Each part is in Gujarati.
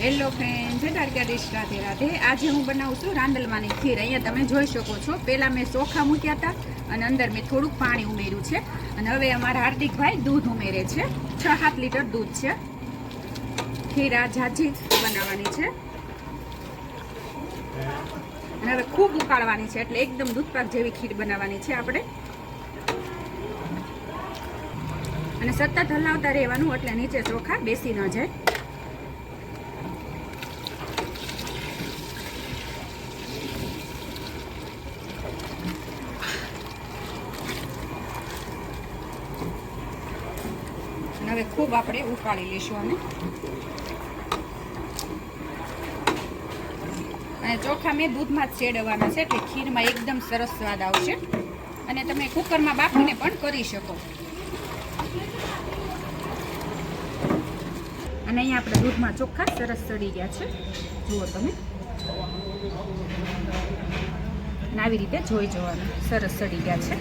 હેલો ફ્રેન્ડ, જય દ્વારકાધીશ, રાધે રાધે। આજે હું બનાવું છું રાંદલમાની ખીર। અહીંયા તમે જોઈ શકો છો, પહેલાં મેં ચોખા મૂક્યા હતા અને અંદર મેં થોડુંક પાણી ઉમેર્યું છે અને હવે અમારા હાર્દિકભાઈ દૂધ ઉમેરે છે। 6-7 લીટર દૂધ છે। ખીર આ ઝાઝી બનાવવાની છે અને હવે ખૂબ ઉકાળવાની છે, એટલે એકદમ દૂધપાક જેવી ખીર બનાવવાની છે આપણે। અને સતત હલાવતા રહેવાનું, એટલે નીચે ચોખા બેસી ન જાય। હવે ખૂબ આપણે ઉકાળી લઈશું અને ચોખા મેં દૂધમાં જ શેડવવાના છે, એટલે ખીરમાં એકદમ સરસ સ્વાદ આવશે। અને તમે કુકરમાં બાફીને પણ કરી શકો। અને અહીંયા આપણે દૂધમાં ચોખા સરસ સડી ગયા છે, જુઓ તમે। અને આવી રીતે જોઈ જવાનું, સરસ સડી ગયા છે।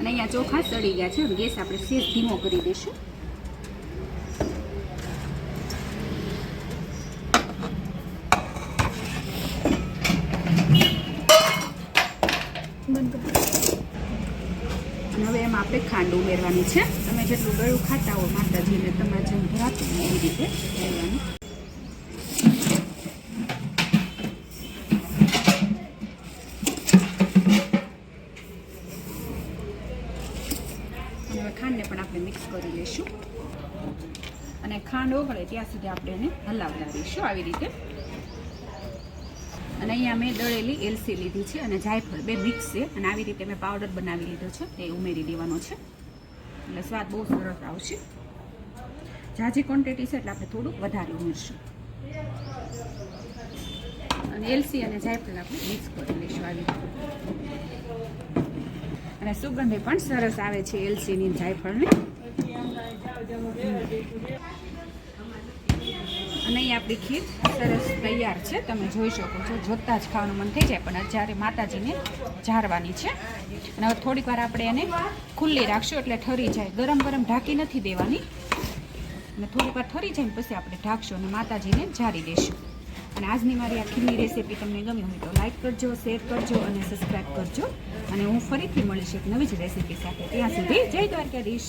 અને અહીંયા ચોખા સડી ગયા છે। ગેસ આપણે સેજ ધીમો કરી દઈશું। અને હવે એમાં આપણે ખાંડ ઉમેરવાની છે। તમે જેટલું ગળું ખાતા હો માતાજીને, તમારે જેમ ભરાતું હોય એવી રીતે ઉમેરવાનું। હવે ખાંડને પણ આપણે મિક્સ કરી લઈશું અને ખાંડ ઓગળે ત્યાં સુધી આપણે એને હલાવતા રહીશું આવી રીતે। અને અહીંયા મેં દળેલી એલસી લીધી છે અને જાયફળ, બે મિક્સ છે અને આવી રીતે મેં પાવડર બનાવી લીધો છે, એ ઉમેરી દેવાનો છે, એટલે સ્વાદ બહુ સરસ આવશે। ઝાઝી ક્વોન્ટિટી છે એટલે આપણે થોડુંક વધારે ઉમેરશું અને એલસી અને જાયફળ આપણે મિક્સ કરી લઈશું આવી રીતે। અને સુગંધ પણ સરસ આવે છે એલસીની, જાયફળની। અને અહીં આપણી ખીર સરસ તૈયાર છે, તમે જોઈ શકો છો। જોતાં જ ખાવાનું મન થઈ જાય, પણ જ્યારે માતાજીને ઝારવાની છે। અને હવે થોડીક વાર આપણે એને ખુલ્લી રાખશું, એટલે ઠરી જાય। ગરમ ગરમ ઢાંકી નથી દેવાની, અને થોડીક વાર ઠરી જાય ને પછી આપણે ઢાંકશું અને માતાજીને ઝારી દઈશું। અને આજની મારી આ ખીરની રેસીપી તમને ગમી હોય તો લાઈક કરજો, શેર કરજો અને સબસ્ક્રાઈબ કરજો। અને હું ફરીથી મળીશ એક નવી જ રેસીપી સાથે। ત્યાં સુધી જય દ્વારકાધીશ।